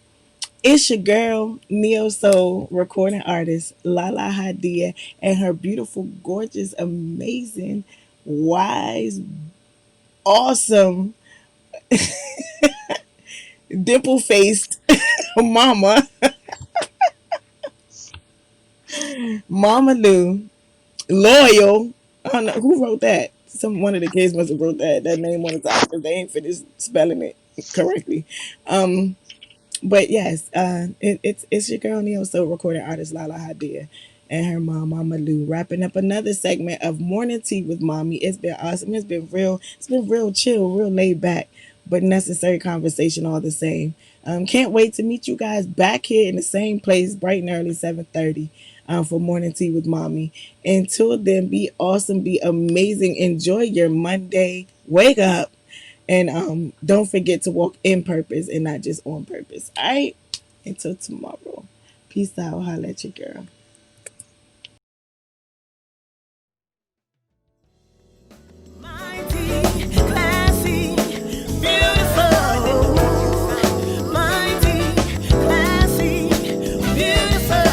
it's your girl, Neo Soul recording artist, Lahla-Hadiya, and her beautiful, gorgeous, amazing, wise, awesome, dimple faced mama, Mama Lou, loyal. I don't know who wrote that. One of the kids must have wrote that name on the top because they ain't finished spelling it correctly. Um, but yes, it's your girl Neo Soul recording artist Lahla-Hadiya and her mom Mama Lou wrapping up another segment of Morning Tea with Mommy. It's been awesome. It's been real. It's been real chill, real laid back, but necessary conversation all the same. Can't wait to meet you guys back here in the same place, bright and early 7:30, for Morning Tea with Mommy. Until then, be awesome, be amazing, enjoy your Monday. Wake up and don't forget to walk in purpose and not just on purpose. All right. Until tomorrow. Peace out. Holla at your girl. Mighty, classy, beautiful. Mighty, classy, beautiful.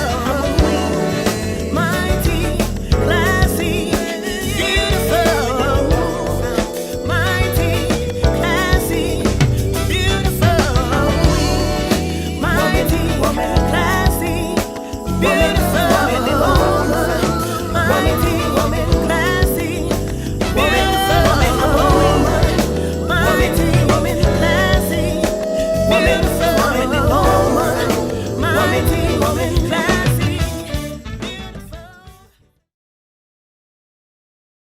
Mighty, classy, beautiful. Mighty, classy, beautiful. Mighty, classy, beautiful. Mighty, classy, beautiful. Mighty, classy, beautiful. Mighty,